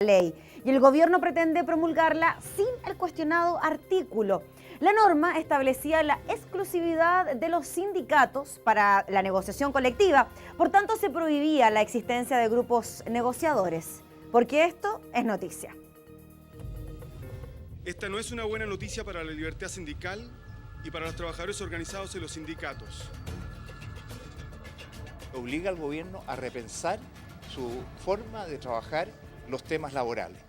ley y el gobierno pretende promulgarla sin el cuestionado artículo. La norma establecía la exclusividad de los sindicatos para la negociación colectiva, por tanto se prohibía la existencia de grupos negociadores, porque esto es noticia. Esta no es una buena noticia para la libertad sindical y para los trabajadores organizados en los sindicatos. Obliga al gobierno a repensar su forma de trabajar los temas laborales.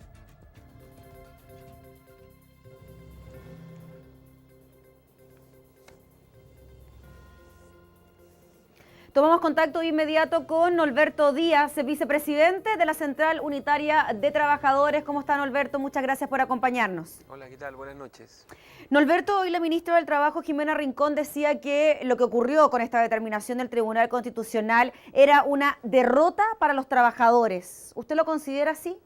Tomamos contacto inmediato con Norberto Díaz, vicepresidente de la Central Unitaria de Trabajadores. ¿Cómo está, Norberto? Muchas gracias por acompañarnos. Hola, ¿qué tal? Buenas noches. Norberto, hoy la ministra del Trabajo, Jimena Rincón, decía que lo que ocurrió con esta determinación del Tribunal Constitucional era una derrota para los trabajadores. ¿Usted lo considera así?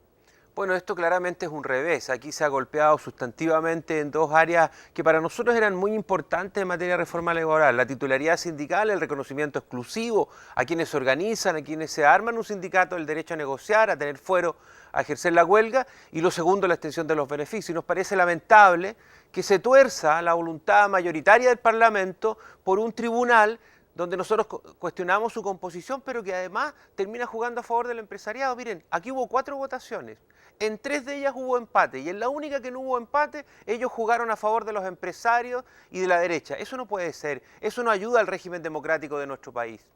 Bueno, esto claramente es un revés. Aquí se ha golpeado sustantivamente en dos áreas que para nosotros eran muy importantes en materia de reforma laboral. La titularidad sindical, el reconocimiento exclusivo a quienes se organizan, a quienes se arman un sindicato, el derecho a negociar, a tener fuero, a ejercer la huelga. Y lo segundo, la extensión de los beneficios. Y nos parece lamentable que se tuerza la voluntad mayoritaria del Parlamento por un tribunal donde nosotros cuestionamos su composición, pero que además termina jugando a favor del empresariado. Miren, aquí hubo 4 votaciones, en 3 de ellas hubo empate, y en la única que no hubo empate, ellos jugaron a favor de los empresarios y de la derecha. Eso no puede ser, eso no ayuda al régimen democrático de nuestro país.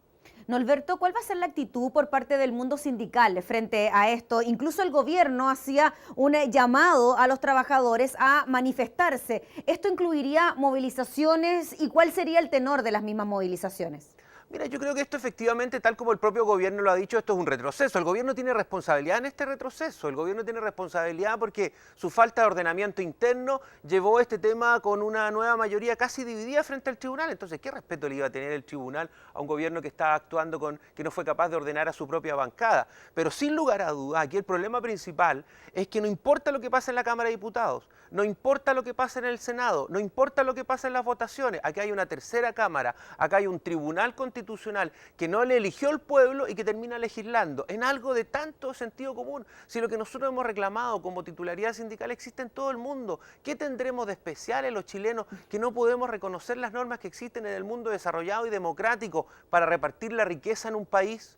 Norberto, ¿cuál va a ser la actitud por parte del mundo sindical frente a esto? Incluso el gobierno hacía un llamado a los trabajadores a manifestarse. ¿Esto incluiría movilizaciones y cuál sería el tenor de las mismas movilizaciones? Mira, yo creo que esto efectivamente, tal como el propio gobierno lo ha dicho, esto es un retroceso. El gobierno tiene responsabilidad en este retroceso. El gobierno tiene responsabilidad porque su falta de ordenamiento interno llevó este tema con una nueva mayoría casi dividida frente al tribunal. Entonces, ¿qué respeto le iba a tener el tribunal a un gobierno que estaba actuando que no fue capaz de ordenar a su propia bancada? Pero sin lugar a dudas, aquí el problema principal es que no importa lo que pase en la Cámara de Diputados, no importa lo que pase en el Senado, no importa lo que pase en las votaciones, aquí hay una tercera Cámara, acá hay un tribunal constitucional que no le eligió el pueblo y que termina legislando en algo de tanto sentido común. Si lo que nosotros hemos reclamado como titularidad sindical existe en todo el mundo, ¿qué tendremos de especiales los chilenos que no podemos reconocer las normas que existen en el mundo desarrollado y democrático para repartir la riqueza en un país?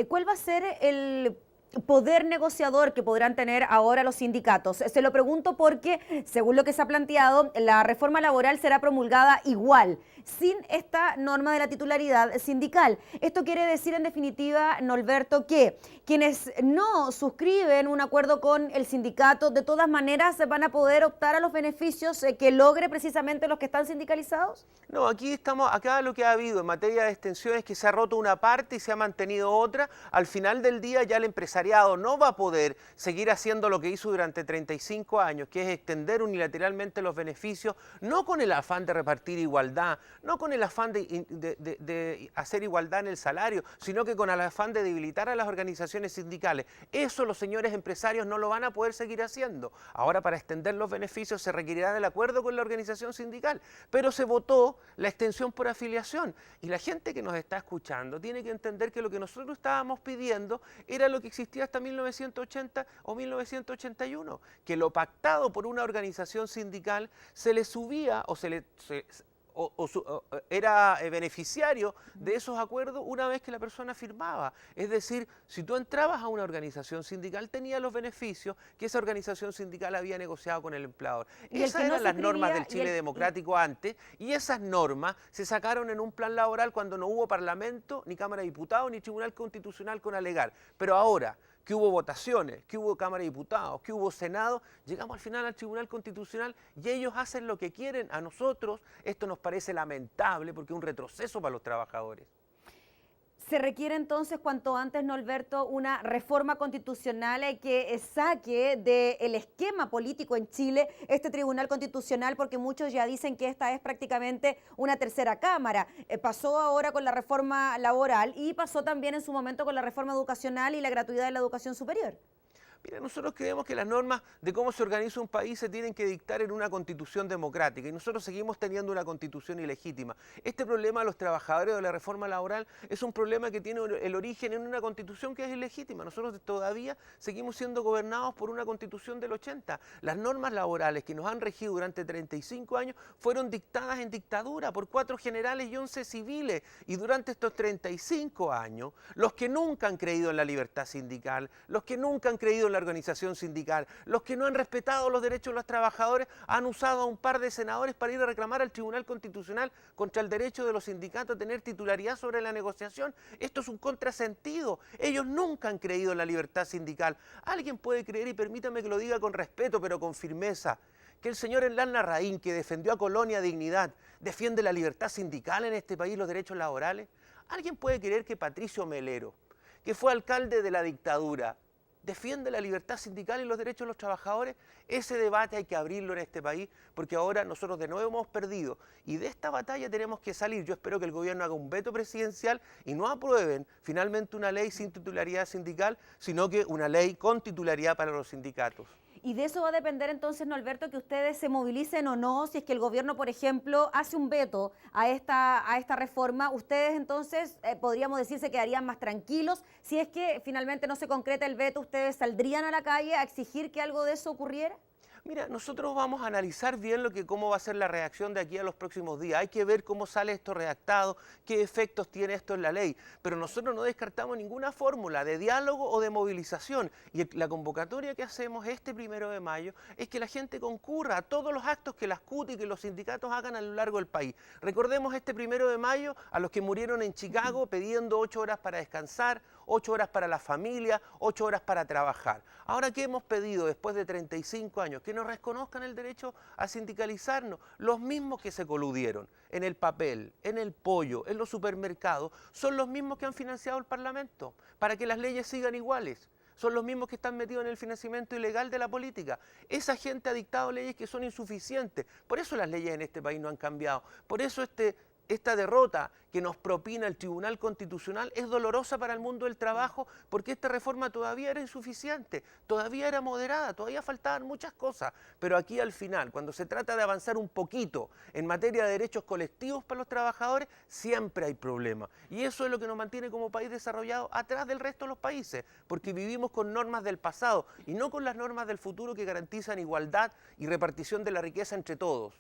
¿Cuál va a ser el poder negociador que podrán tener ahora los sindicatos? Se lo pregunto porque, según lo que se ha planteado, la reforma laboral será promulgada igual, sin esta norma de la titularidad sindical. Esto quiere decir, en definitiva, Norberto, que quienes no suscriben un acuerdo con el sindicato, de todas maneras van a poder optar a los beneficios que logre precisamente los que están sindicalizados. No, acá lo que ha habido en materia de extensión es que se ha roto una parte y se ha mantenido otra. Al final del día ya el empresariado no va a poder seguir haciendo lo que hizo durante 35 años, que es extender unilateralmente los beneficios, no con el afán de repartir igualdad, no con el afán de hacer igualdad en el salario, sino que con el afán de debilitar a las organizaciones sindicales. Eso los señores empresarios no lo van a poder seguir haciendo. Ahora, para extender los beneficios se requerirá del acuerdo con la organización sindical, pero se votó la extensión por afiliación. Y la gente que nos está escuchando tiene que entender que lo que nosotros estábamos pidiendo era lo que existía hasta 1980 o 1981, que lo pactado por una organización sindical se le subía o era beneficiario de esos acuerdos una vez que la persona firmaba. Es decir, si tú entrabas a una organización sindical, tenías los beneficios que esa organización sindical había negociado con el empleador. Esas eran las normas del Chile democrático antes, y esas normas se sacaron en un plan laboral cuando no hubo Parlamento, ni Cámara de Diputados, ni Tribunal Constitucional con alegar. Pero ahora que hubo votaciones, que hubo Cámara de Diputados, que hubo Senado, llegamos al final al Tribunal Constitucional y ellos hacen lo que quieren. A nosotros esto nos parece lamentable porque es un retroceso para los trabajadores. Se requiere entonces cuanto antes, Norberto, una reforma constitucional que saque del esquema político en Chile este Tribunal Constitucional, porque muchos ya dicen que esta es prácticamente una tercera cámara. Pasó ahora con la reforma laboral y pasó también en su momento con la reforma educacional y la gratuidad de la educación superior. Mira, nosotros creemos que las normas de cómo se organiza un país se tienen que dictar en una constitución democrática y nosotros seguimos teniendo una constitución ilegítima. Este problema de los trabajadores de la reforma laboral es un problema que tiene el origen en una constitución que es ilegítima. Nosotros todavía seguimos siendo gobernados por una constitución del 80. Las normas laborales que nos han regido durante 35 años fueron dictadas en dictadura por 4 generales y 11 civiles. Y durante estos 35 años, los que nunca han creído en la libertad sindical, los que nunca han creído en la organización sindical, los que no han respetado los derechos de los trabajadores, han usado a un par de senadores para ir a reclamar al Tribunal Constitucional contra el derecho de los sindicatos a tener titularidad sobre la negociación. Esto es un contrasentido. Ellos nunca han creído en la libertad sindical. Alguien puede creer, y permítame que lo diga con respeto, pero con firmeza, que el señor Enlal Larraín, que defendió a Colonia Dignidad, defiende la libertad sindical en este país, los derechos laborales. ¿Alguien puede creer que Patricio Melero, que fue alcalde de la dictadura, defiende la libertad sindical y los derechos de los trabajadores? Ese debate hay que abrirlo en este país, porque ahora nosotros de nuevo hemos perdido y de esta batalla tenemos que salir. Yo espero que el gobierno haga un veto presidencial y no aprueben finalmente una ley sin titularidad sindical, sino que una ley con titularidad para los sindicatos. Y de eso va a depender entonces, Norberto, que ustedes se movilicen o no. Si es que el gobierno, por ejemplo, hace un veto a esta reforma, ustedes entonces, podríamos decir, se quedarían más tranquilos. Si es que finalmente no se concreta el veto, ¿ustedes saldrían a la calle a exigir que algo de eso ocurriera? Mira, nosotros vamos a analizar bien cómo va a ser la reacción de aquí a los próximos días. Hay que ver cómo sale esto redactado, qué efectos tiene esto en la ley. Pero nosotros no descartamos ninguna fórmula de diálogo o de movilización. Y la convocatoria que hacemos este 1 de mayo es que la gente concurra a todos los actos que las CUT y que los sindicatos hagan a lo largo del país. Recordemos este 1 de mayo a los que murieron en Chicago pidiendo 8 horas para descansar, 8 horas para la familia, 8 horas para trabajar. Ahora, ¿qué hemos pedido después de 35 años? Que nos reconozcan el derecho a sindicalizarnos. Los mismos que se coludieron en el papel, en el pollo, en los supermercados, son los mismos que han financiado el Parlamento para que las leyes sigan iguales. Son los mismos que están metidos en el financiamiento ilegal de la política. Esa gente ha dictado leyes que son insuficientes. Por eso las leyes en este país no han cambiado. Por eso esta derrota que nos propina el Tribunal Constitucional es dolorosa para el mundo del trabajo, porque esta reforma todavía era insuficiente, todavía era moderada, todavía faltaban muchas cosas. Pero aquí al final, cuando se trata de avanzar un poquito en materia de derechos colectivos para los trabajadores, siempre hay problemas. Y eso es lo que nos mantiene como país desarrollado atrás del resto de los países, porque vivimos con normas del pasado y no con las normas del futuro que garantizan igualdad y repartición de la riqueza entre todos.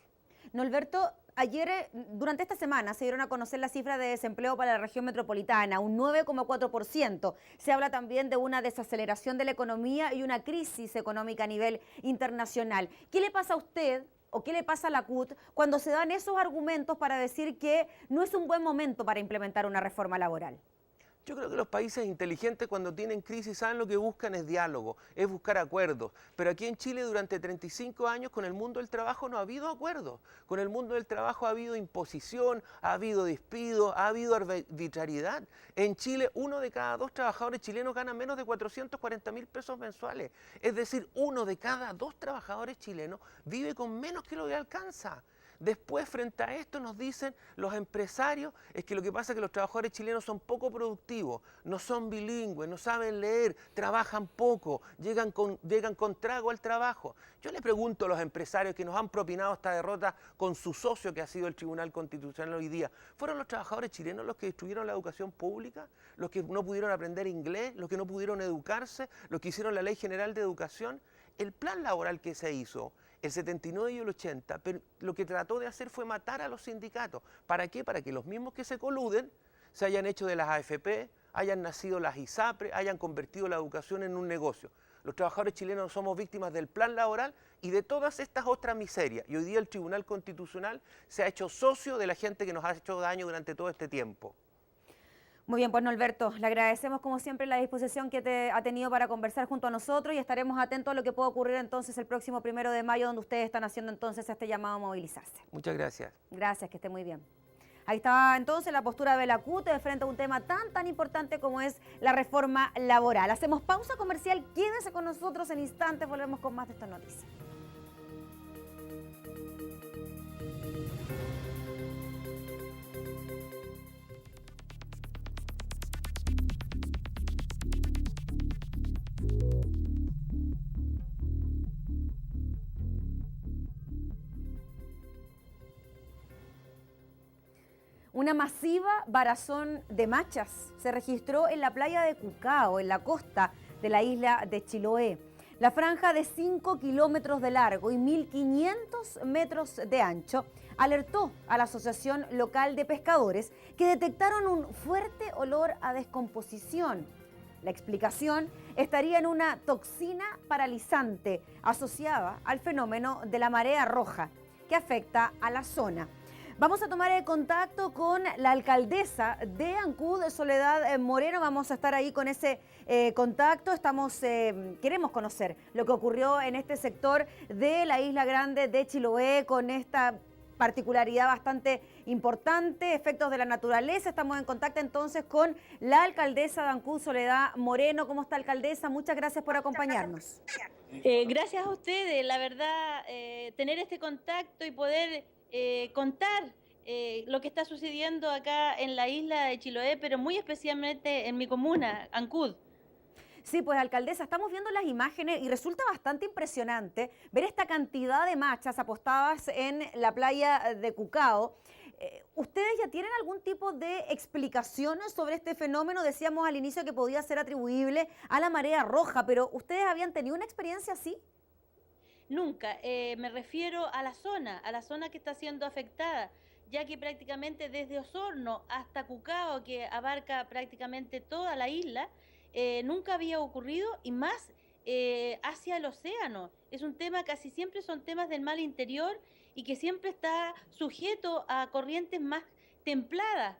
Norberto, ayer, durante esta semana, se dieron a conocer las cifras de desempleo para la región metropolitana, un 9,4%. Se habla también de una desaceleración de la economía y una crisis económica a nivel internacional. ¿Qué le pasa a usted o qué le pasa a la CUT cuando se dan esos argumentos para decir que no es un buen momento para implementar una reforma laboral? Yo creo que los países inteligentes cuando tienen crisis saben lo que buscan es diálogo, es buscar acuerdos. Pero aquí en Chile durante 35 años con el mundo del trabajo no ha habido acuerdos. Con el mundo del trabajo ha habido imposición, ha habido despido, ha habido arbitrariedad. En Chile 1 de cada 2 trabajadores chilenos gana menos de 440.000 pesos mensuales. Es decir, 1 de cada 2 trabajadores chilenos vive con menos que lo que alcanza. Después, frente a esto, nos dicen los empresarios, es que lo que pasa es que los trabajadores chilenos son poco productivos, no son bilingües, no saben leer, trabajan poco, llegan con trago al trabajo. Yo le pregunto a los empresarios que nos han propinado esta derrota con su socio que ha sido el Tribunal Constitucional hoy día, ¿fueron los trabajadores chilenos los que destruyeron la educación pública? ¿Los que no pudieron aprender inglés? ¿Los que no pudieron educarse? ¿Los que hicieron la Ley General de Educación? El plan laboral que se hizo, el 79 y el 80, pero lo que trató de hacer fue matar a los sindicatos. ¿Para qué? Para que los mismos que se coluden se hayan hecho de las AFP, hayan nacido las ISAPRE, hayan convertido la educación en un negocio. Los trabajadores chilenos somos víctimas del plan laboral y de todas estas otras miserias. Y hoy día el Tribunal Constitucional se ha hecho socio de la gente que nos ha hecho daño durante todo este tiempo. Muy bien, pues Norberto, le agradecemos como siempre la disposición que ha tenido para conversar junto a nosotros y estaremos atentos a lo que pueda ocurrir entonces el próximo 1 de mayo, donde ustedes están haciendo entonces este llamado a movilizarse. Muchas gracias. Gracias, que esté muy bien. Ahí está entonces la postura de la CUT frente a un tema tan importante como es la reforma laboral. Hacemos pausa comercial, quédense con nosotros en instantes, volvemos con más de esta noticia. Una masiva varazón de machas se registró en la playa de Cucao, en la costa de la isla de Chiloé. La franja de 5 kilómetros de largo y 1.500 metros de ancho alertó a la Asociación Local de Pescadores que detectaron un fuerte olor a descomposición. La explicación estaría en una toxina paralizante asociada al fenómeno de la marea roja que afecta a la zona. Vamos a tomar el contacto con la alcaldesa de Ancud, Soledad Moreno. Vamos a estar ahí con ese contacto. Queremos conocer lo que ocurrió en este sector de la Isla Grande de Chiloé con esta particularidad bastante importante, efectos de la naturaleza. Estamos en contacto entonces con la alcaldesa de Ancud, Soledad Moreno. ¿Cómo está, alcaldesa? Muchas gracias por acompañarnos. Gracias a ustedes, la verdad, tener este contacto y poder contar lo que está sucediendo acá en la isla de Chiloé, pero muy especialmente en mi comuna, Ancud. Sí, pues alcaldesa, estamos viendo las imágenes y resulta bastante impresionante ver esta cantidad de machas apostadas en la playa de Cucao. ¿Ustedes ya tienen algún tipo de explicación sobre este fenómeno? Decíamos al inicio que podía ser atribuible a la marea roja, pero ¿ustedes habían tenido una experiencia así? Nunca, me refiero a la zona que está siendo afectada, ya que prácticamente desde Osorno hasta Cucao, que abarca prácticamente toda la isla, nunca había ocurrido, y más hacia el océano. Es un tema, casi siempre son temas del mar interior y que siempre está sujeto a corrientes más templadas.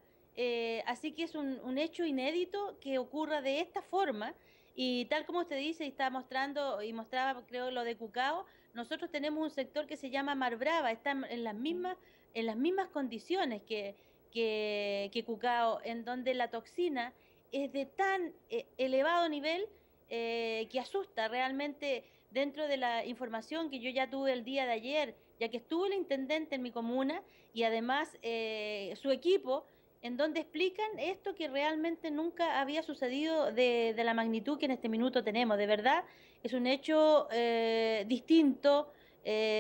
Así que es un hecho inédito que ocurra de esta forma. Y tal como usted dice y está mostrando, y mostraba creo lo de Cucao, nosotros tenemos un sector que se llama Mar Brava, está en las mismas condiciones que Cucao, en donde la toxina es de tan elevado nivel que asusta realmente. Dentro de la información que yo ya tuve el día de ayer, ya que estuvo el intendente en mi comuna y además su equipo, en donde explican esto que realmente nunca había sucedido de la magnitud que en este minuto tenemos. De verdad, es un hecho distinto,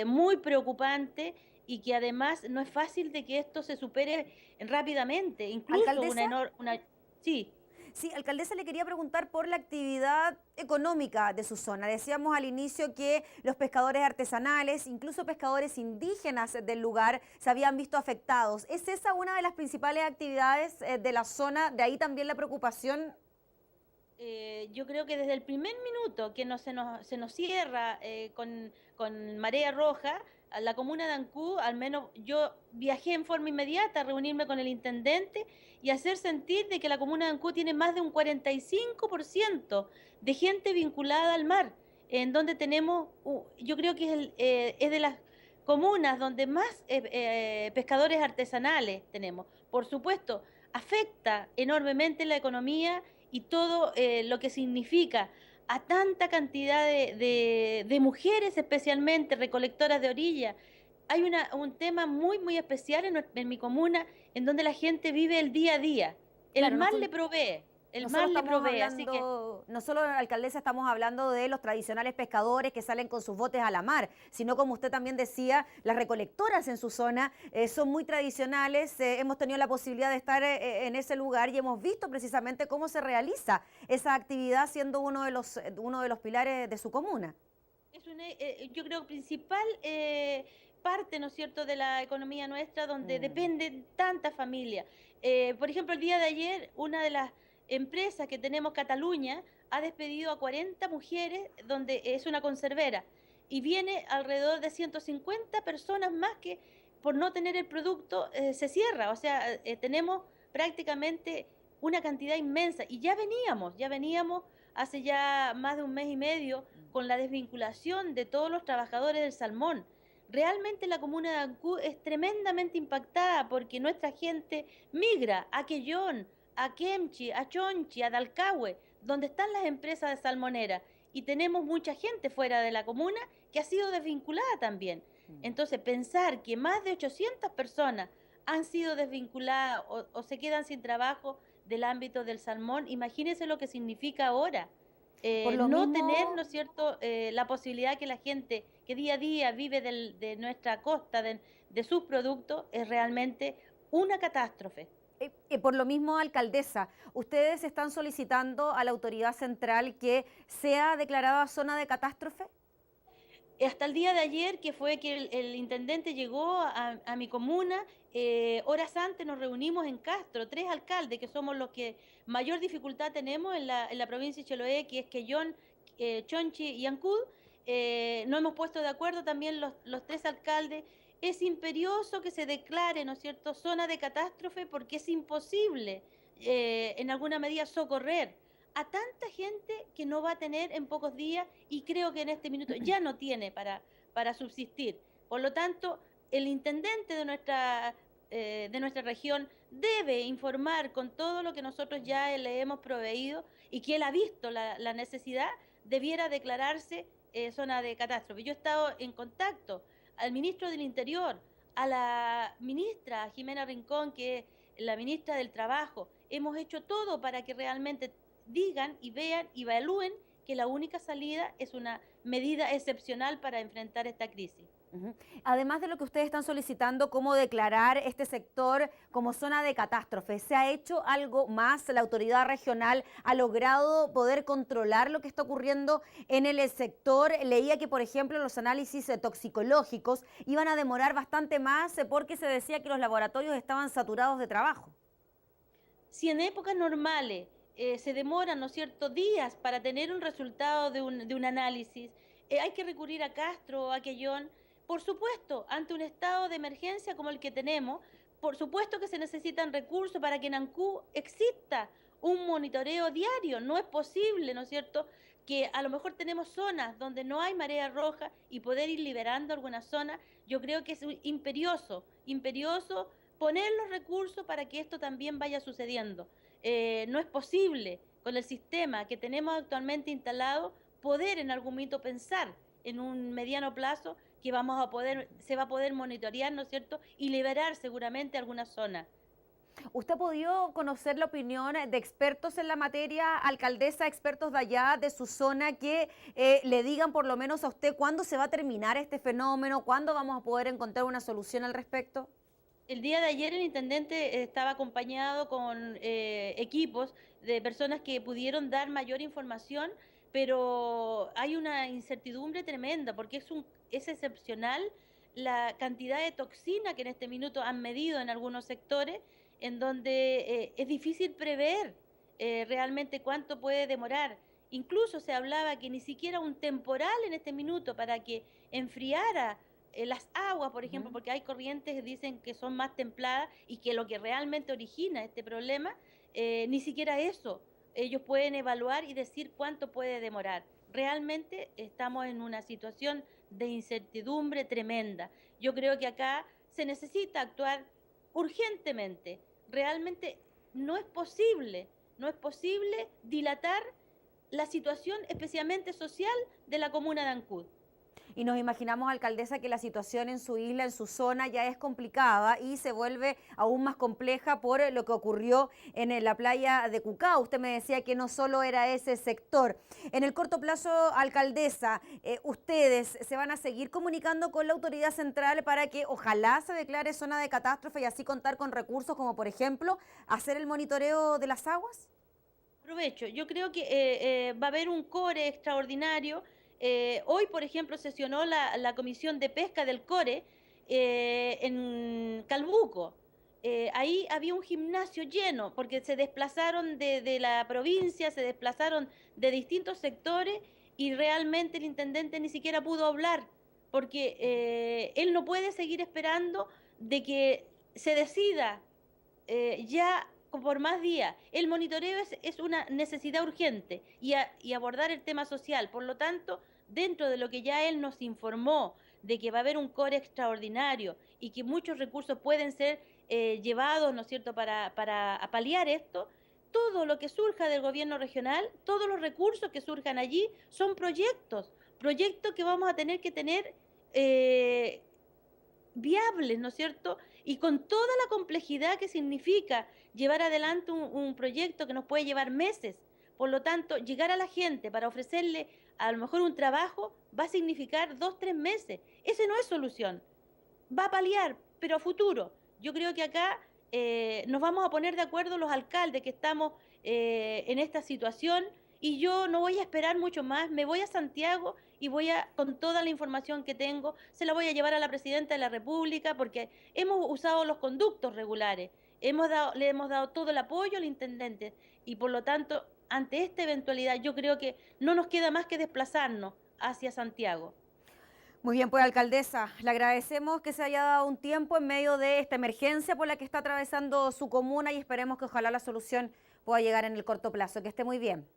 muy preocupante, y que además no es fácil de que esto se supere rápidamente. Incluso ¿Alcaldesa? Sí. Sí, alcaldesa, le quería preguntar por la actividad económica de su zona. Decíamos al inicio que los pescadores artesanales, incluso pescadores indígenas del lugar, se habían visto afectados. ¿Es esa una de las principales actividades de la zona? ¿De ahí también la preocupación? Yo creo que desde el primer minuto que se nos cierra con marea roja, a la comuna de Ancud, al menos yo viajé en forma inmediata a reunirme con el intendente y hacer sentir de que la comuna de Ancud tiene más de un 45% de gente vinculada al mar, en donde tenemos, yo creo que es de las comunas donde más pescadores artesanales tenemos. Por supuesto, afecta enormemente la economía y todo lo que significa a tanta cantidad de mujeres, especialmente recolectoras de orilla. Hay un tema muy, muy especial en mi comuna, en donde la gente vive el día a día. El mar le provee. Así que no solo, alcaldesa, estamos hablando de los tradicionales pescadores que salen con sus botes a la mar, sino, como usted también decía, las recolectoras en su zona son muy tradicionales. Hemos tenido la posibilidad de estar en ese lugar y hemos visto precisamente cómo se realiza esa actividad, siendo uno de los pilares de su comuna. Es yo creo, principal parte, ¿no es cierto?, de la economía nuestra, donde dependen tantas familias. Por ejemplo, el día de ayer, una de las empresa que tenemos, Cataluña, ha despedido a 40 mujeres, donde es una conservera, y viene alrededor de 150 personas más que por no tener el producto se cierra. O sea, tenemos prácticamente una cantidad inmensa, y ya veníamos hace ya más de un mes y medio con la desvinculación de todos los trabajadores del salmón. Realmente la comuna de Ancud es tremendamente impactada porque nuestra gente migra a Quellón, a Kemchi, a Chonchi, a Dalcahue, donde están las empresas de salmonera, y tenemos mucha gente fuera de la comuna que ha sido desvinculada también. Entonces, pensar que más de 800 personas han sido desvinculadas o se quedan sin trabajo del ámbito del salmón, imagínense lo que significa ahora. No tener, ¿no es cierto?, la posibilidad que la gente que día a día vive de nuestra costa, de sus productos, es realmente una catástrofe. Por lo mismo, alcaldesa, ustedes están solicitando a la autoridad central que sea declarada zona de catástrofe. Hasta el día de ayer, que fue que el intendente llegó a mi comuna, horas antes nos reunimos en Castro, 3 alcaldes, que somos los que mayor dificultad tenemos en la provincia de Chiloé, que es Quellón, Chonchi y Ancud. Nos hemos puesto de acuerdo también los 3 alcaldes. Es imperioso que se declare, ¿no es cierto?, zona de catástrofe, porque es imposible en alguna medida socorrer a tanta gente que no va a tener en pocos días, y creo que en este minuto ya no tiene para subsistir. Por lo tanto, el intendente de nuestra región debe informar con todo lo que nosotros ya le hemos proveído y que él ha visto la necesidad, debiera declararse zona de catástrofe. Yo he estado en contacto al ministro del Interior, a la ministra Jimena Rincón, que es la ministra del Trabajo. Hemos hecho todo para que realmente digan y vean y evalúen que la única salida es una medida excepcional para enfrentar esta crisis. Además de lo que ustedes están solicitando, cómo declarar este sector como zona de catástrofe, ¿se ha hecho algo más? ¿La autoridad regional ha logrado poder controlar lo que está ocurriendo en el sector? Leía que, por ejemplo, los análisis toxicológicos iban a demorar bastante más porque se decía que los laboratorios estaban saturados de trabajo. Si en épocas normales se demoran, ¿no es cierto?, días para tener un resultado de un análisis, hay que recurrir a Castro, a Quellón. Por supuesto, ante un estado de emergencia como el que tenemos, por supuesto que se necesitan recursos para que en Ancud exista un monitoreo diario. No es posible, ¿no es cierto?, que a lo mejor tenemos zonas donde no hay marea roja y poder ir liberando algunas zonas. Yo creo que es imperioso poner los recursos para que esto también vaya sucediendo. No es posible, con el sistema que tenemos actualmente instalado, poder en algún momento pensar en un mediano plazo que se va a poder monitorear, ¿no es cierto?, y liberar seguramente algunas zonas. ¿Usted ha podido conocer la opinión de expertos en la materia, alcaldesa, expertos de allá, de su zona, que le digan por lo menos a usted cuándo se va a terminar este fenómeno, cuándo vamos a poder encontrar una solución al respecto? El día de ayer el intendente estaba acompañado con equipos de personas que pudieron dar mayor información, pero hay una incertidumbre tremenda porque es excepcional la cantidad de toxina que en este minuto han medido en algunos sectores, en donde es difícil prever realmente cuánto puede demorar. Incluso se hablaba que ni siquiera un temporal en este minuto para que enfriara las aguas, por ejemplo, porque hay corrientes que dicen que son más templadas y que lo que realmente origina este problema, ni siquiera eso ellos pueden evaluar y decir cuánto puede demorar. Realmente estamos en una situación de incertidumbre tremenda. Yo creo que acá se necesita actuar urgentemente. Realmente no es posible dilatar la situación especialmente social de la comuna de Ancud. Y nos imaginamos, alcaldesa, que la situación en su isla, en su zona, ya es complicada y se vuelve aún más compleja por lo que ocurrió en la playa de Cucao. Usted me decía que no solo era ese sector. En el corto plazo, alcaldesa, ustedes se van a seguir comunicando con la autoridad central para que ojalá se declare zona de catástrofe y así contar con recursos como, por ejemplo, hacer el monitoreo de las aguas. Aprovecho, yo creo que va a haber un core extraordinario. Hoy, por ejemplo, sesionó la Comisión de Pesca del CORE en Calbuco. Ahí había un gimnasio lleno, porque se desplazaron de la provincia, se desplazaron de distintos sectores y realmente el intendente ni siquiera pudo hablar, porque él no puede seguir esperando de que se decida ya por más días. El monitoreo es una necesidad urgente y abordar el tema social. Por lo tanto, dentro de lo que ya él nos informó de que va a haber un core extraordinario y que muchos recursos pueden ser llevados, ¿no es cierto?, para paliar esto, todo lo que surja del gobierno regional, todos los recursos que surjan allí son proyectos que vamos a tener que tener viables, ¿no es cierto?, y con toda la complejidad que significa llevar adelante un proyecto que nos puede llevar meses. Por lo tanto, llegar a la gente para ofrecerle a lo mejor un trabajo va a significar 2, 3 meses. Ese no es solución. Va a paliar, pero a futuro. Yo creo que acá nos vamos a poner de acuerdo los alcaldes que estamos en esta situación y yo no voy a esperar mucho más, me voy a Santiago y con toda la información que tengo, se la voy a llevar a la Presidenta de la República porque hemos usado los conductos regulares, le hemos dado todo el apoyo al intendente y por lo tanto, ante esta eventualidad, yo creo que no nos queda más que desplazarnos hacia Santiago. Muy bien, pues alcaldesa, le agradecemos que se haya dado un tiempo en medio de esta emergencia por la que está atravesando su comuna y esperemos que ojalá la solución pueda llegar en el corto plazo. Que esté muy bien.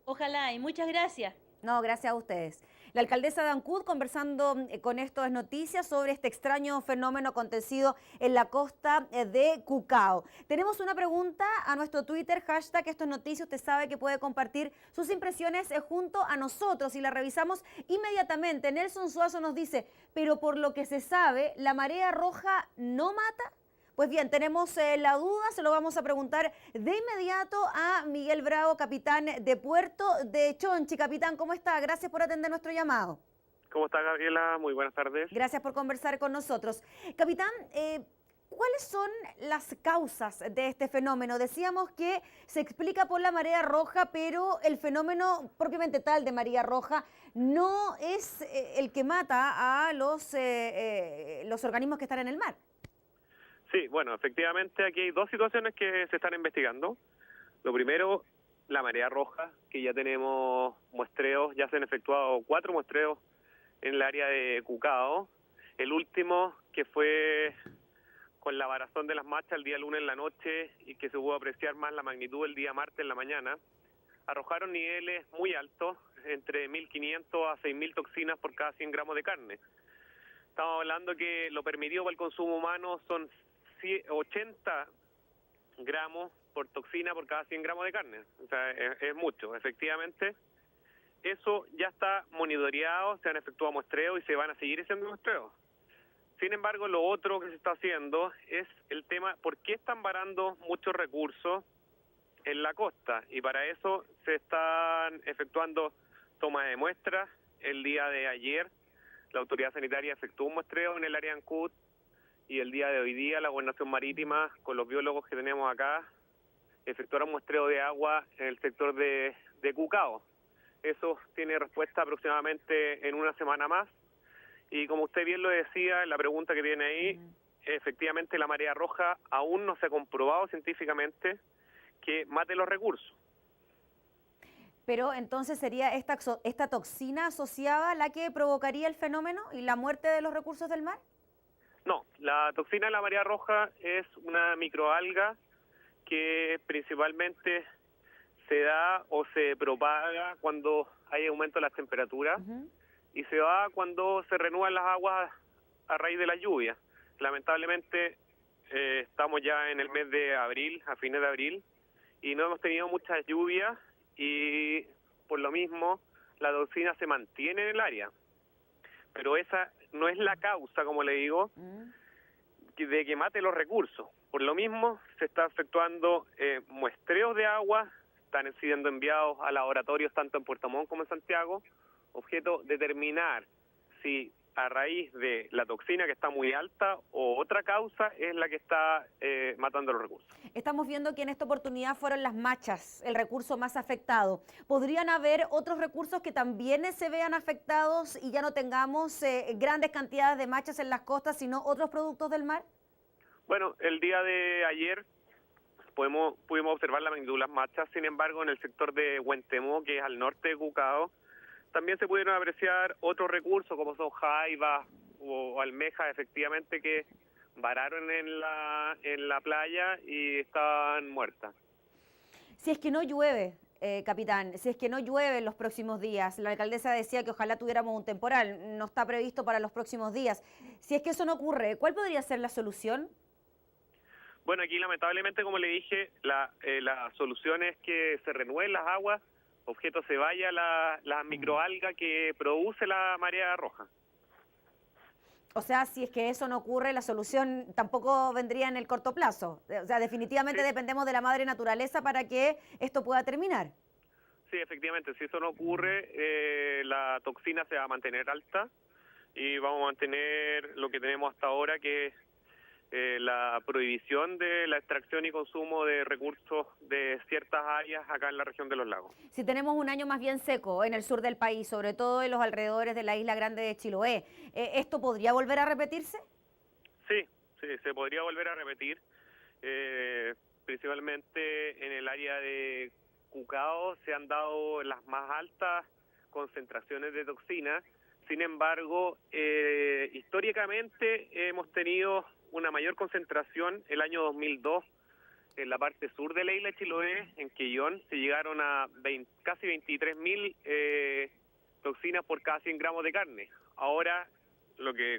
Ojalá y muchas gracias. No, gracias a ustedes. La alcaldesa de Ancud conversando con Esto es Noticias sobre este extraño fenómeno acontecido en la costa de Cucao. Tenemos una pregunta a nuestro Twitter, hashtag Esto es Noticias. Usted sabe que puede compartir sus impresiones junto a nosotros y la revisamos inmediatamente. Nelson Suazo nos dice, pero por lo que se sabe, ¿la marea roja no mata? Pues bien, tenemos la duda, se lo vamos a preguntar de inmediato a Miguel Bravo, capitán de Puerto de Chonchi. Capitán, ¿cómo está? Gracias por atender nuestro llamado. ¿Cómo está, Gabriela? Muy buenas tardes. Gracias por conversar con nosotros. Capitán, ¿cuáles son las causas de este fenómeno? Decíamos que se explica por la marea roja, pero el fenómeno propiamente tal de marea roja no es el que mata a los organismos que están en el mar. Sí, bueno, efectivamente aquí hay dos situaciones que se están investigando. Lo primero, la marea roja, que ya tenemos muestreos, ya se han efectuado 4 muestreos en el área de Cucao. El último, que fue con la varazón de las machas el día lunes en la noche y que se pudo apreciar más la magnitud el día martes en la mañana, arrojaron niveles muy altos, entre 1.500 a 6.000 toxinas por cada 100 gramos de carne. Estamos hablando que lo permitido para el consumo humano son 80 gramos por toxina por cada 100 gramos de carne. O sea, es mucho. Efectivamente, eso ya está monitoreado, se han efectuado muestreos y se van a seguir haciendo muestreos. Sin embargo, lo otro que se está haciendo es el tema, ¿por qué están varando muchos recursos en la costa? Y para eso se están efectuando tomas de muestras. El día de ayer, la autoridad sanitaria efectuó un muestreo en el área de Ancud, y el día de hoy día la Gobernación Marítima, con los biólogos que tenemos acá, efectuaron muestreo de agua en el sector de Cucao. Eso tiene respuesta aproximadamente en una semana más. Y como usted bien lo decía en la pregunta que tiene ahí, efectivamente la marea roja aún no se ha comprobado científicamente que mate los recursos. Pero entonces sería esta toxina asociada la que provocaría el fenómeno y la muerte de los recursos del mar. No, la toxina de la marea roja es una microalga que principalmente se da o se propaga cuando hay aumento de las temperaturas y se va cuando se renuevan las aguas a raíz de la lluvia. Lamentablemente estamos ya en el mes de abril, a fines de abril, y no hemos tenido muchas lluvias y por lo mismo la toxina se mantiene en el área. Pero esa no es la causa, como le digo, de que mate los recursos. Por lo mismo, se está efectuando muestreos de agua, están siendo enviados a laboratorios tanto en Puerto Montt como en Santiago, objeto determinar si a raíz de la toxina que está muy alta o otra causa es la que está matando los recursos. Estamos viendo que en esta oportunidad fueron las machas el recurso más afectado. ¿Podrían haber otros recursos que también se vean afectados y ya no tengamos grandes cantidades de machas en las costas, sino otros productos del mar? Bueno, el día de ayer pudimos observar la magnitud de las machas, sin embargo en el sector de Huentemó, que es al norte de Cucao, también se pudieron apreciar otros recursos como son jaivas o almejas, efectivamente, que vararon en la playa y estaban muertas. Si es que no llueve, capitán, si es que no llueve en los próximos días, la alcaldesa decía que ojalá tuviéramos un temporal, no está previsto para los próximos días. Si es que eso no ocurre, ¿cuál podría ser la solución? Bueno, aquí lamentablemente, como le dije, la solución es que se renueven las aguas, objeto se vaya la microalga que produce la marea roja. O sea, si es que eso no ocurre, la solución tampoco vendría en el corto plazo. O sea, definitivamente dependemos de la madre naturaleza para que esto pueda terminar. Sí, efectivamente, si eso no ocurre, la toxina se va a mantener alta y vamos a mantener lo que tenemos hasta ahora, que la prohibición de la extracción y consumo de recursos de ciertas áreas acá en la región de los lagos. Si tenemos un año más bien seco en el sur del país, sobre todo en los alrededores de la isla grande de Chiloé, ¿esto podría volver a repetirse? Sí, se podría volver a repetir, principalmente en el área de Cucao se han dado las más altas concentraciones de toxinas. Sin embargo, históricamente hemos tenido una mayor concentración el año 2002 en la parte sur de la isla de Chiloé, en Quillón, se llegaron a casi 23.000 toxinas por cada 100 gramos de carne. Ahora,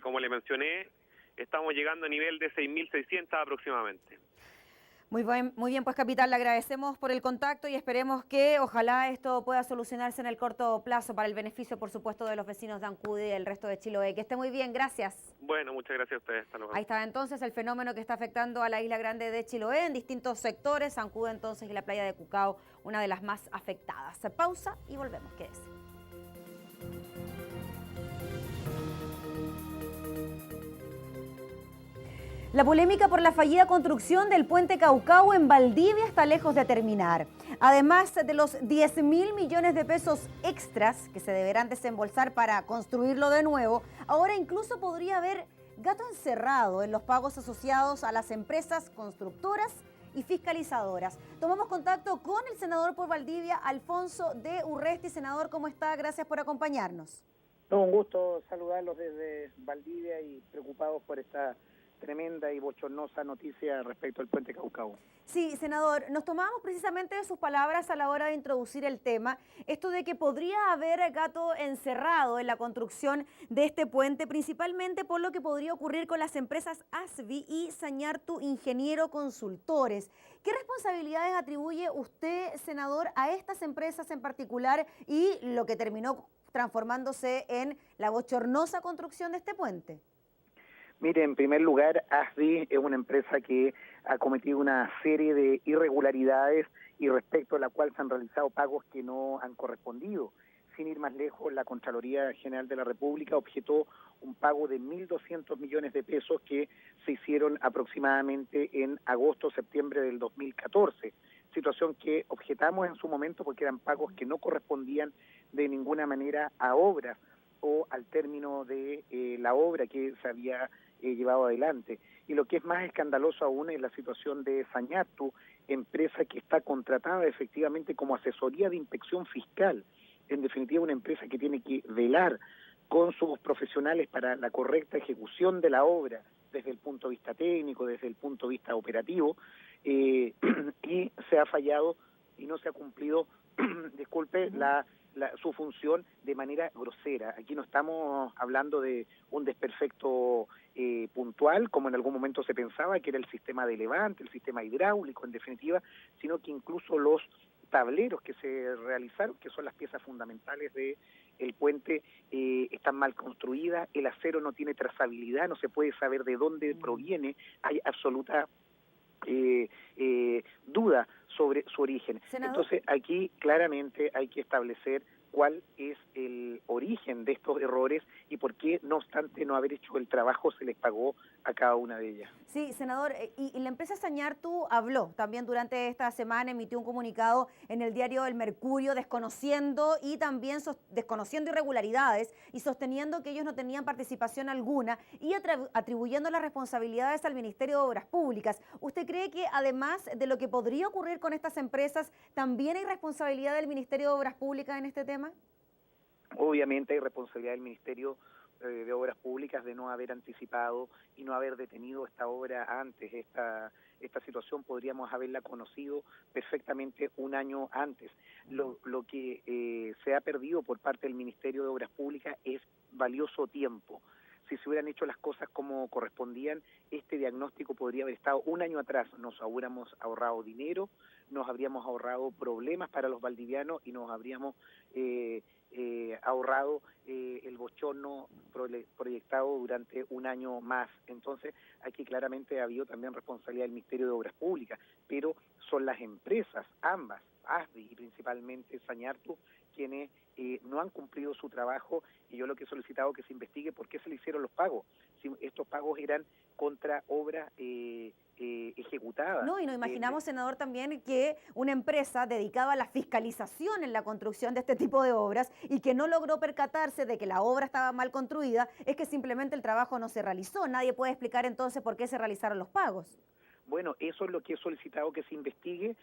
como le mencioné, estamos llegando a nivel de 6.600 aproximadamente. Muy bien, pues capitán, le agradecemos por el contacto y esperemos que ojalá esto pueda solucionarse en el corto plazo para el beneficio, por supuesto, de los vecinos de Ancud y del resto de Chiloé. Que esté muy bien, gracias. Bueno, muchas gracias a ustedes. Hasta luego. Ahí está entonces el fenómeno que está afectando a la isla grande de Chiloé en distintos sectores. Ancud entonces y la playa de Cucao, una de las más afectadas. Pausa y volvemos, quédese. La polémica por la fallida construcción del puente Caucao en Valdivia está lejos de terminar. Además de los 10.000 millones de pesos extras que se deberán desembolsar para construirlo de nuevo, ahora incluso podría haber gato encerrado en los pagos asociados a las empresas constructoras y fiscalizadoras. Tomamos contacto con el senador por Valdivia, Alfonso de Urresti. Senador, ¿cómo está? Gracias por acompañarnos. No, un gusto saludarlos desde Valdivia y preocupados por esta tremenda y bochornosa noticia respecto al puente Caucao. Sí, senador, nos tomamos precisamente de sus palabras a la hora de introducir el tema, esto de que podría haber gato encerrado en la construcción de este puente, principalmente por lo que podría ocurrir con las empresas ASBI y Sañartu Ingeniero Consultores. ¿Qué responsabilidades atribuye usted, senador, a estas empresas en particular y lo que terminó transformándose en la bochornosa construcción de este puente? Mire, en primer lugar, ASDI es una empresa que ha cometido una serie de irregularidades y respecto a la cual se han realizado pagos que no han correspondido. Sin ir más lejos, la Contraloría General de la República objetó un pago de 1.200 millones de pesos que se hicieron aproximadamente en agosto-septiembre del 2014. Situación que objetamos en su momento porque eran pagos que no correspondían de ninguna manera a obras o al término de la obra que se había llevado adelante. Y lo que es más escandaloso aún es la situación de Sañartu, empresa que está contratada efectivamente como asesoría de inspección fiscal. En definitiva, una empresa que tiene que velar con sus profesionales para la correcta ejecución de la obra desde el punto de vista técnico, desde el punto de vista operativo, y se ha fallado y no se ha cumplido, disculpe, su función de manera grosera. Aquí no estamos hablando de un desperfecto puntual, como en algún momento se pensaba, que era el sistema de levante, el sistema hidráulico, en definitiva, sino que incluso los tableros que se realizaron, que son las piezas fundamentales del puente, están mal construidas, el acero no tiene trazabilidad, no se puede saber de dónde proviene, hay absoluta duda sobre su origen. ¿Senador? Entonces aquí claramente hay que establecer cuál es el origen de estos errores y por qué, no obstante no haber hecho el trabajo, se les pagó a cada una de ellas. Sí, senador, y la empresa Sañartu habló también durante esta semana, emitió un comunicado en el diario El Mercurio desconociendo irregularidades y sosteniendo que ellos no tenían participación alguna y atribuyendo las responsabilidades al Ministerio de Obras Públicas. ¿Usted cree que además de lo que podría ocurrir con estas empresas, también hay responsabilidad del Ministerio de Obras Públicas en este tema? Obviamente hay responsabilidad del Ministerio de Obras Públicas de no haber anticipado y no haber detenido esta obra antes. Esta situación podríamos haberla conocido perfectamente un año antes. Lo que se ha perdido por parte del Ministerio de Obras Públicas es valioso tiempo. Si se hubieran hecho las cosas como correspondían, este diagnóstico podría haber estado un año atrás. Nos habríamos ahorrado dinero, nos habríamos ahorrado problemas para los valdivianos y nos habríamos ahorrado el bochorno proyectado durante un año más. Entonces, aquí claramente ha habido también responsabilidad del Ministerio de Obras Públicas, pero son las empresas, ambas, ASBI y principalmente Sañartu, quienes no han cumplido su trabajo, y yo lo que he solicitado que se investigue por qué se le hicieron los pagos, si estos pagos eran contra obras ejecutadas. No, y nos imaginamos, senador, también que una empresa dedicada a la fiscalización en la construcción de este tipo de obras y que no logró percatarse de que la obra estaba mal construida, es que simplemente el trabajo no se realizó. Nadie puede explicar entonces por qué se realizaron los pagos. Bueno, eso es lo que he solicitado que se investigue.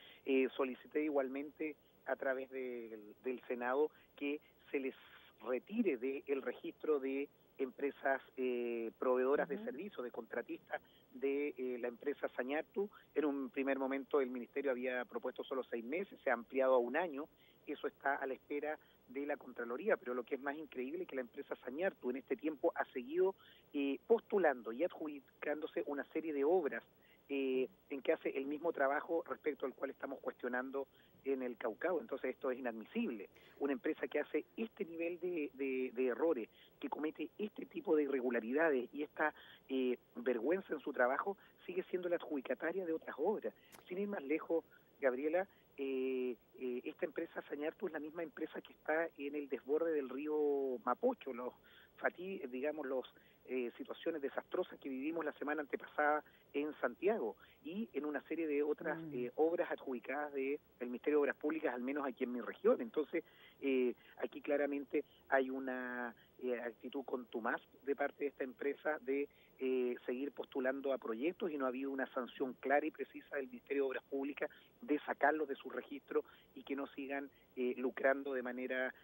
Solicité igualmente a través del Senado que se les retire del registro de empresas proveedoras de servicios, de contratistas de la empresa Sañartu. En un primer momento el Ministerio había propuesto solo 6 meses, se ha ampliado a 1 año, eso está a la espera de la Contraloría, pero lo que es más increíble es que la empresa Sañartu en este tiempo ha seguido postulando y adjudicándose una serie de obras en que hace el mismo trabajo respecto al cual estamos cuestionando en el Caucao. Entonces esto es inadmisible. Una empresa que hace este nivel de errores, que comete este tipo de irregularidades y esta vergüenza en su trabajo, sigue siendo la adjudicataria de otras obras. Sin ir más lejos, Gabriela, esta empresa Sañartu es la misma empresa que está en el desborde del río Mapocho, situaciones desastrosas que vivimos la semana antepasada en Santiago y en una serie de otras obras adjudicadas del Ministerio de Obras Públicas, al menos aquí en mi región. Entonces, aquí claramente hay una actitud contumaz de parte de esta empresa de seguir postulando a proyectos y no ha habido una sanción clara y precisa del Ministerio de Obras Públicas de sacarlos de su registro y que no sigan lucrando de manera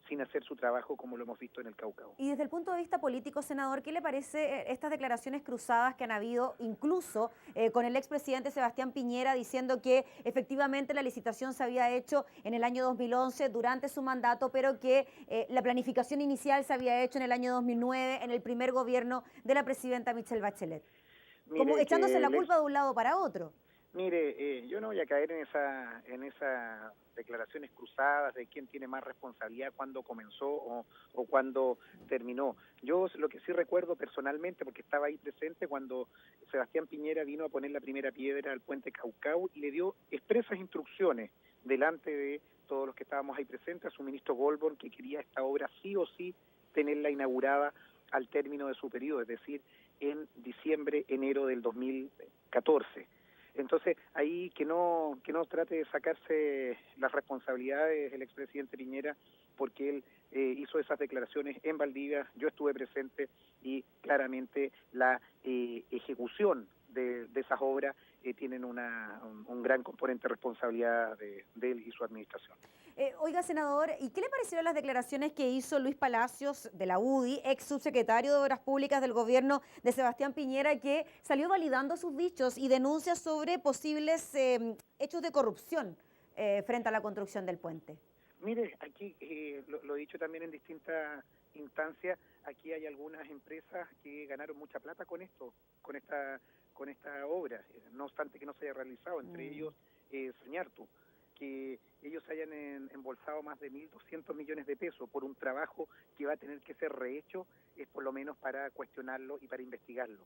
sin hacer su trabajo como lo hemos visto en el Caucao. Y desde el punto de vista político, senador, ¿qué le parece estas declaraciones cruzadas que han habido incluso con el expresidente Sebastián Piñera diciendo que efectivamente la licitación se había hecho en el año 2011 durante su mandato, pero que la planificación inicial se había hecho en el año 2009 en el primer gobierno de la presidenta Michelle Bachelet? Como echándose la culpa de un lado para otro. Mire, yo no voy a caer en esas declaraciones cruzadas de quién tiene más responsabilidad, cuándo comenzó o cuándo terminó. Yo lo que sí recuerdo personalmente, porque estaba ahí presente cuando Sebastián Piñera vino a poner la primera piedra al puente Caucao y le dio expresas instrucciones delante de todos los que estábamos ahí presentes a su ministro Goldborn, que quería esta obra sí o sí tenerla inaugurada al término de su periodo, es decir, en diciembre, enero del 2014. Entonces, ahí que no trate de sacarse las responsabilidades el expresidente Piñera, porque él hizo esas declaraciones en Valdivia, yo estuve presente y claramente la ejecución de esas obras tienen un gran componente de responsabilidad de él y su administración. Oiga, senador, ¿y qué le parecieron las declaraciones que hizo Luis Palacios de la UDI, ex subsecretario de Obras Públicas del gobierno de Sebastián Piñera, que salió validando sus dichos y denuncias sobre posibles hechos de corrupción frente a la construcción del puente? Mire, aquí lo he dicho también en distintas instancias, aquí hay algunas empresas que ganaron mucha plata con esta obra, no obstante que no se haya realizado, entre ellos Sañartu, que ellos hayan embolsado más de 1.200 millones de pesos por un trabajo que va a tener que ser rehecho, es por lo menos para cuestionarlo y para investigarlo.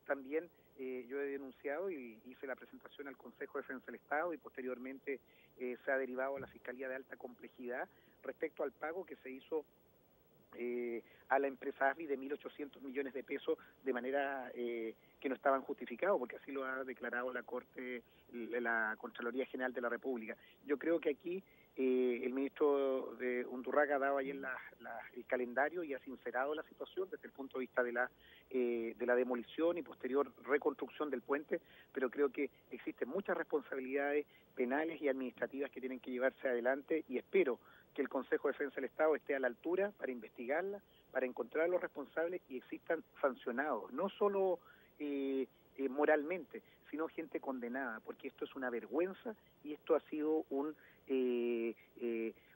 También yo he denunciado y hice la presentación al Consejo de Defensa del Estado y posteriormente se ha derivado a la Fiscalía de Alta Complejidad respecto al pago que se hizo a la empresa ASBI de 1.800 millones de pesos de manera que no estaban justificados, porque así lo ha declarado la Corte, la Contraloría General de la República. Yo creo que aquí el ministro de Undurraga ha dado ayer el calendario y ha sincerado la situación desde el punto de vista de la demolición y posterior reconstrucción del puente, pero creo que existen muchas responsabilidades penales y administrativas que tienen que llevarse adelante y espero que el Consejo de Defensa del Estado esté a la altura para investigarla, para encontrar a los responsables y existan sancionados, no solo moralmente, sino gente condenada, porque esto es una vergüenza y esto ha sido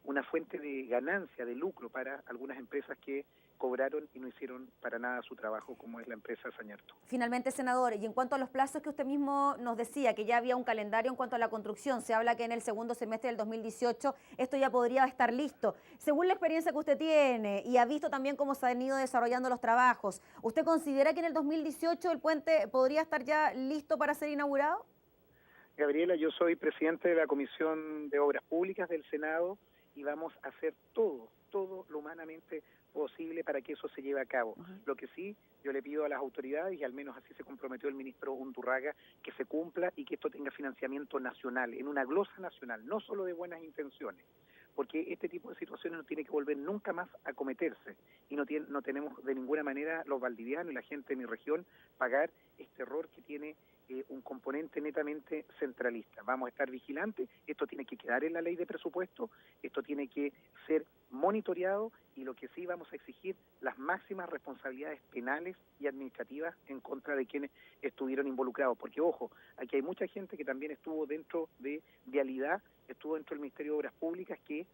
una fuente de ganancia, de lucro para algunas empresas que cobraron y no hicieron para nada su trabajo, como es la empresa Sañartu. Finalmente, senador, y en cuanto a los plazos que usted mismo nos decía, que ya había un calendario en cuanto a la construcción, se habla que en el segundo semestre del 2018 esto ya podría estar listo. Según la experiencia que usted tiene y ha visto también cómo se han ido desarrollando los trabajos, ¿usted considera que en el 2018 el puente podría estar ya listo para ser inaugurado? Gabriela, yo soy presidente de la Comisión de Obras Públicas del Senado y vamos a hacer todo lo humanamente posible para que eso se lleve a cabo. Lo que sí, yo le pido a las autoridades, y al menos así se comprometió el ministro Undurraga, que se cumpla y que esto tenga financiamiento nacional, en una glosa nacional, no solo de buenas intenciones, porque este tipo de situaciones no tiene que volver nunca más a cometerse, y no tenemos de ninguna manera los valdivianos y la gente de mi región pagar este error que tiene un componente netamente centralista. Vamos a estar vigilantes, esto tiene que quedar en la ley de presupuesto, esto tiene que ser monitoreado, y lo que sí vamos a exigir las máximas responsabilidades penales y administrativas en contra de quienes estuvieron involucrados, porque ojo, aquí hay mucha gente que también estuvo dentro de Vialidad, estuvo dentro del Ministerio de Obras Públicas, que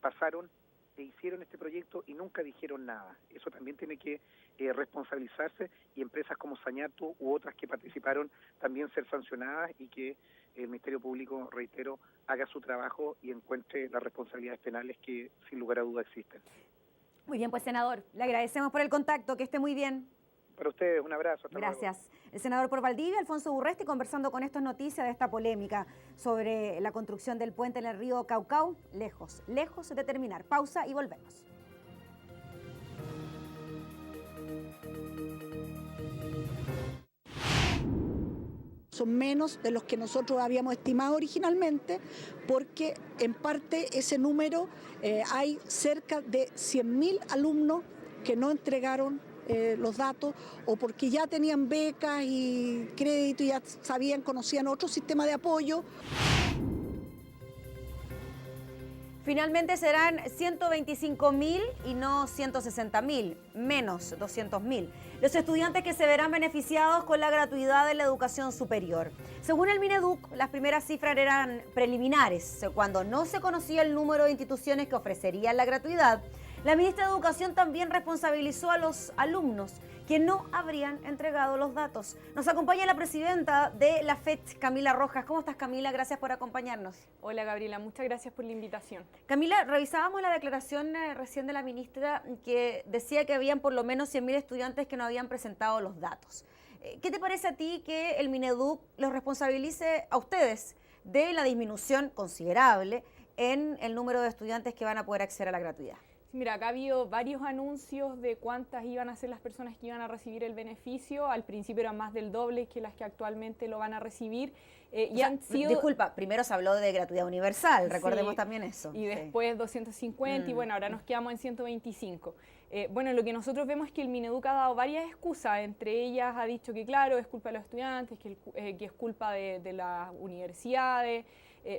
pasaron e hicieron este proyecto y nunca dijeron nada. Eso también tiene que responsabilizarse, y empresas como Sañato u otras que participaron también ser sancionadas, y que el Ministerio Público, reitero, haga su trabajo y encuentre las responsabilidades penales que sin lugar a duda existen. Muy bien, pues senador, le agradecemos por el contacto, que esté muy bien. Para ustedes, un abrazo. Hasta Gracias. luego. El senador por Valdivia, Alfonso Urresti, conversando con estas noticias de esta polémica sobre la construcción del puente en el río Caucao. Lejos de terminar. Pausa y volvemos. Son menos de los que nosotros habíamos estimado originalmente, porque en parte ese número hay cerca de 100.000 alumnos que no entregaron los datos, o porque ya tenían becas y crédito y ya conocían otro sistema de apoyo. Finalmente serán 125.000 y no 160.000, menos 200.000. Los estudiantes que se verán beneficiados con la gratuidad de la educación superior. Según el Mineduc, las primeras cifras eran preliminares, cuando no se conocía el número de instituciones que ofrecerían la gratuidad. La ministra de Educación también responsabilizó a los alumnos que no habrían entregado los datos. Nos acompaña la presidenta de la FET, Camila Rojas. ¿Cómo estás, Camila? Gracias por acompañarnos. Hola, Gabriela. Muchas gracias por la invitación. Camila, revisábamos la declaración recién de la ministra, que decía que habían por lo menos 100.000 estudiantes que no habían presentado los datos. ¿Qué te parece a ti que el Mineduc los responsabilice a ustedes de la disminución considerable en el número de estudiantes que van a poder acceder a la gratuidad? Mira, acá ha habido varios anuncios de cuántas iban a ser las personas que iban a recibir el beneficio. Al principio eran más del doble que las que actualmente lo van a recibir. Disculpa, primero se habló de gratuidad universal, recordemos también eso. Y después 250 y bueno, ahora nos quedamos en 125. Bueno, lo que nosotros vemos es que el Mineduc ha dado varias excusas, entre ellas ha dicho que claro, es culpa de los estudiantes, que es culpa de las universidades,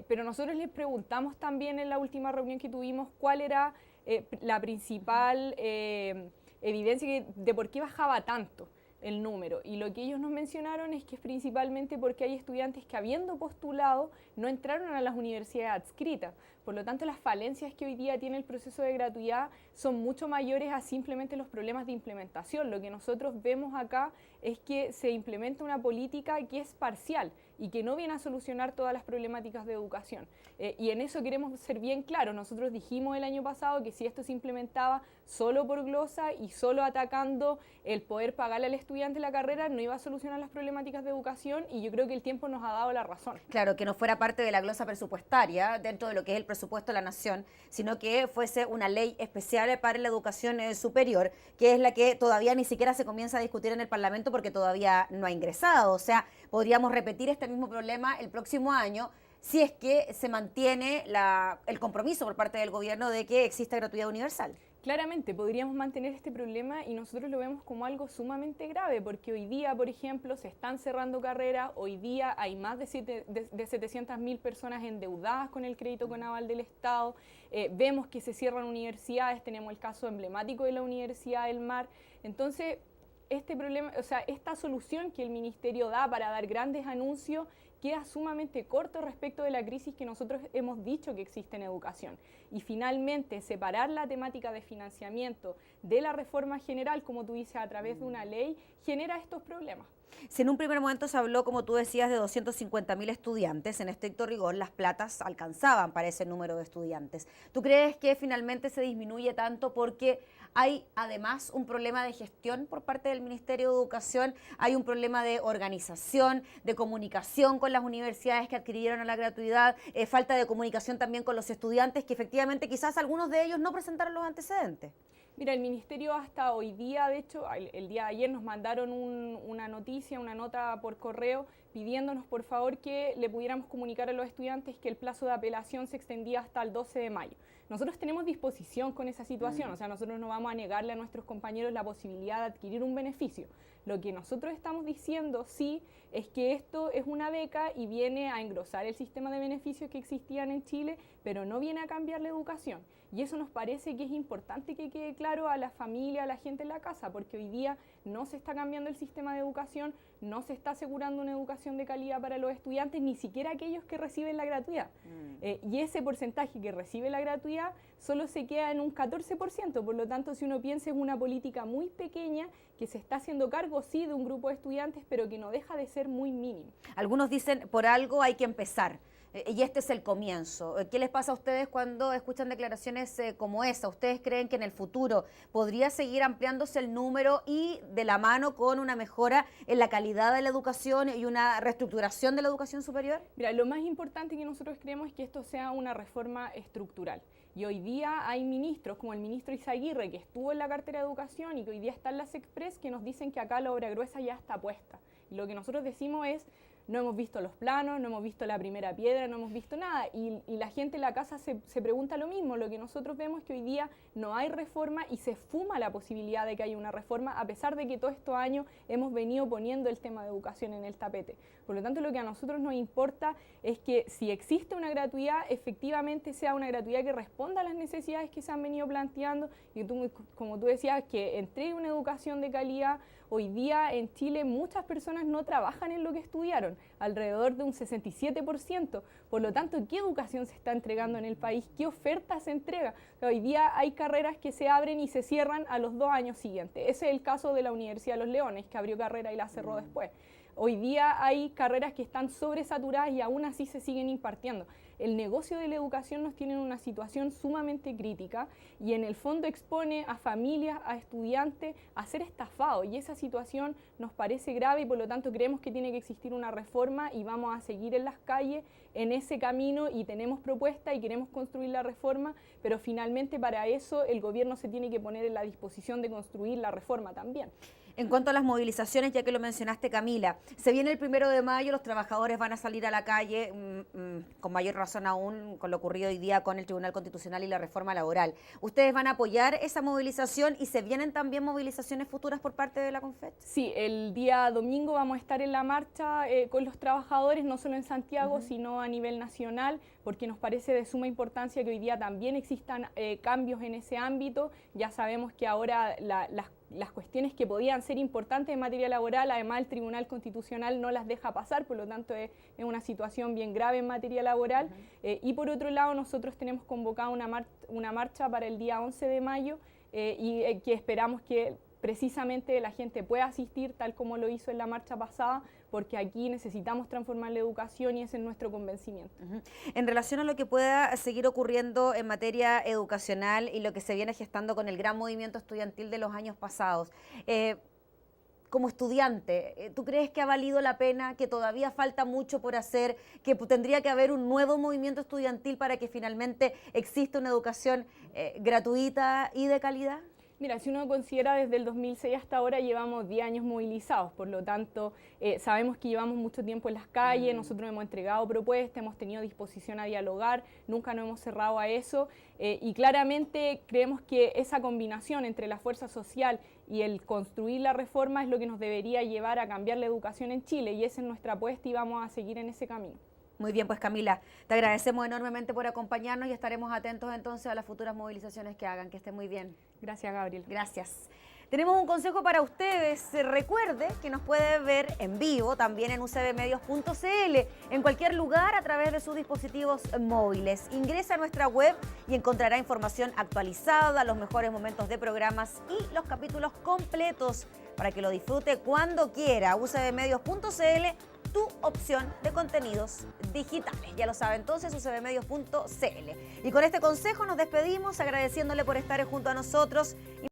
pero nosotros les preguntamos también en la última reunión que tuvimos cuál era la principal evidencia de por qué bajaba tanto el número, y lo que ellos nos mencionaron es que es principalmente porque hay estudiantes que, habiendo postulado, no entraron a las universidades adscritas. Por lo tanto, las falencias que hoy día tiene el proceso de gratuidad son mucho mayores a simplemente los problemas de implementación. Lo que nosotros vemos acá es que se implementa una política que es parcial y que no viene a solucionar todas las problemáticas de educación. Y en eso queremos ser bien claros. Nosotros dijimos el año pasado que si esto se implementaba solo por glosa y solo atacando el poder pagarle al estudiante la carrera, no iba a solucionar las problemáticas de educación, y yo creo que el tiempo nos ha dado la razón. Claro, que no fuera parte de la glosa presupuestaria dentro de lo que es el presupuesto de la nación, sino que fuese una ley especial para la educación superior, que es la que todavía ni siquiera se comienza a discutir en el Parlamento porque todavía no ha ingresado. O sea, podríamos repetir este mismo problema el próximo año si es que se mantiene el compromiso por parte del gobierno de que exista gratuidad universal. Claramente podríamos mantener este problema, y nosotros lo vemos como algo sumamente grave, porque hoy día, por ejemplo, se están cerrando carreras, hoy día hay más de 700.000 personas endeudadas con el crédito con aval del Estado, vemos que se cierran universidades, tenemos el caso emblemático de la Universidad del Mar. Entonces, este problema, o sea, esta solución que el Ministerio da para dar grandes anuncios queda sumamente corto respecto de la crisis que nosotros hemos dicho que existe en educación. Y finalmente, separar la temática de financiamiento de la reforma general, como tú dices, a través de una ley, genera estos problemas. Si en un primer momento se habló, como tú decías, de 250.000 estudiantes, en estricto rigor las platas alcanzaban para ese número de estudiantes. ¿Tú crees que finalmente se disminuye tanto porque Hay además un problema de gestión por parte del Ministerio de Educación, hay un problema de organización, de comunicación con las universidades que adquirieron a la gratuidad, falta de comunicación también con los estudiantes, que efectivamente quizás algunos de ellos no presentaron los antecedentes. Mira, el Ministerio hasta hoy día, de hecho, el día de ayer nos mandaron una noticia, una nota por correo pidiéndonos por favor que le pudiéramos comunicar a los estudiantes que el plazo de apelación se extendía hasta el 12 de mayo. Nosotros tenemos disposición con esa situación, o sea, nosotros no vamos a negarle a nuestros compañeros la posibilidad de adquirir un beneficio. Lo que nosotros estamos diciendo, sí, es que esto es una beca y viene a engrosar el sistema de beneficios que existían en Chile, pero no viene a cambiar la educación. Y eso nos parece que es importante que quede claro a la familia, a la gente en la casa, porque hoy día no se está cambiando el sistema de educación, no se está asegurando una educación de calidad para los estudiantes, ni siquiera aquellos que reciben la gratuidad. Y ese porcentaje que recibe la gratuidad solo se queda en un 14%, por lo tanto, si uno piensa, es una política muy pequeña que se está haciendo cargo, sí, de un grupo de estudiantes, pero que no deja de ser muy mínimo. Algunos dicen, por algo hay que empezar. Y este es el comienzo. ¿Qué les pasa a ustedes cuando escuchan declaraciones como esa? ¿Ustedes creen que en el futuro podría seguir ampliándose el número y de la mano con una mejora en la calidad de la educación y una reestructuración de la educación superior? Mira, lo más importante que nosotros creemos es que esto sea una reforma estructural. Y hoy día hay ministros, como el ministro Izaguirre, que estuvo en la cartera de educación y que hoy día está en las Express, que nos dicen que acá la obra gruesa ya está puesta. Y lo que nosotros decimos es, no hemos visto los planos, no hemos visto la primera piedra, no hemos visto nada. Y la gente en la casa se pregunta lo mismo. Lo que nosotros vemos es que hoy día no hay reforma y se fuma la posibilidad de que haya una reforma, a pesar de que todos estos años hemos venido poniendo el tema de educación en el tapete. Por lo tanto, lo que a nosotros nos importa es que si existe una gratuidad, efectivamente sea una gratuidad que responda a las necesidades que se han venido planteando y como tú decías, que entregue una educación de calidad. Hoy día en Chile muchas personas no trabajan en lo que estudiaron, alrededor de un 67%. Por lo tanto, ¿qué educación se está entregando en el país? ¿Qué oferta se entrega? Hoy día hay carreras que se abren y se cierran a los 2 años siguientes. Ese es el caso de la Universidad de los Leones, que abrió carrera y la cerró después. Hoy día hay carreras que están sobresaturadas y aún así se siguen impartiendo. El negocio de la educación nos tiene en una situación sumamente crítica y en el fondo expone a familias, a estudiantes a ser estafados, y esa situación nos parece grave y por lo tanto creemos que tiene que existir una reforma y vamos a seguir en las calles en ese camino y tenemos propuestas y queremos construir la reforma, pero finalmente para eso el gobierno se tiene que poner en la disposición de construir la reforma también. En cuanto a las movilizaciones, ya que lo mencionaste, Camila, se viene el 1 de mayo, los trabajadores van a salir a la calle, con mayor razón aún con lo ocurrido hoy día con el Tribunal Constitucional y la reforma laboral. ¿Ustedes van a apoyar esa movilización y se vienen también movilizaciones futuras por parte de la CONFECH? Sí, el día domingo vamos a estar en la marcha con los trabajadores, no solo en Santiago, sino a nivel nacional, porque nos parece de suma importancia que hoy día también existan cambios en ese ámbito. Ya sabemos que ahora las cuestiones que podían ser importantes en materia laboral, además el Tribunal Constitucional no las deja pasar, por lo tanto es una situación bien grave en materia laboral. Y por otro lado, nosotros tenemos convocada una marcha para el día 11 de mayo y que esperamos que precisamente la gente pueda asistir tal como lo hizo en la marcha pasada, porque aquí necesitamos transformar la educación y ese es nuestro convencimiento. En relación a lo que pueda seguir ocurriendo en materia educacional y lo que se viene gestando con el gran movimiento estudiantil de los años pasados, como estudiante, ¿tú crees que ha valido la pena, que todavía falta mucho por hacer, que tendría que haber un nuevo movimiento estudiantil para que finalmente exista una educación gratuita y de calidad? Mira, si uno considera desde el 2006 hasta ahora llevamos 10 años movilizados, por lo tanto sabemos que llevamos mucho tiempo en las calles, nosotros hemos entregado propuestas, hemos tenido disposición a dialogar, nunca nos hemos cerrado a eso y claramente creemos que esa combinación entre la fuerza social y el construir la reforma es lo que nos debería llevar a cambiar la educación en Chile y esa es nuestra apuesta y vamos a seguir en ese camino. Muy bien, pues Camila, te agradecemos enormemente por acompañarnos y estaremos atentos entonces a las futuras movilizaciones que hagan. Que esté muy bien. Gracias, Gabriel. Gracias. Tenemos un consejo para ustedes. Recuerde que nos puede ver en vivo también en ucbmedios.cl, en cualquier lugar a través de sus dispositivos móviles. Ingresa a nuestra web y encontrará información actualizada, los mejores momentos de programas y los capítulos completos para que lo disfrute cuando quiera. ucbmedios.cl, tu opción de contenidos digitales. Ya lo sabe entonces, ucbmedios.cl. Y con este consejo nos despedimos agradeciéndole por estar junto a nosotros.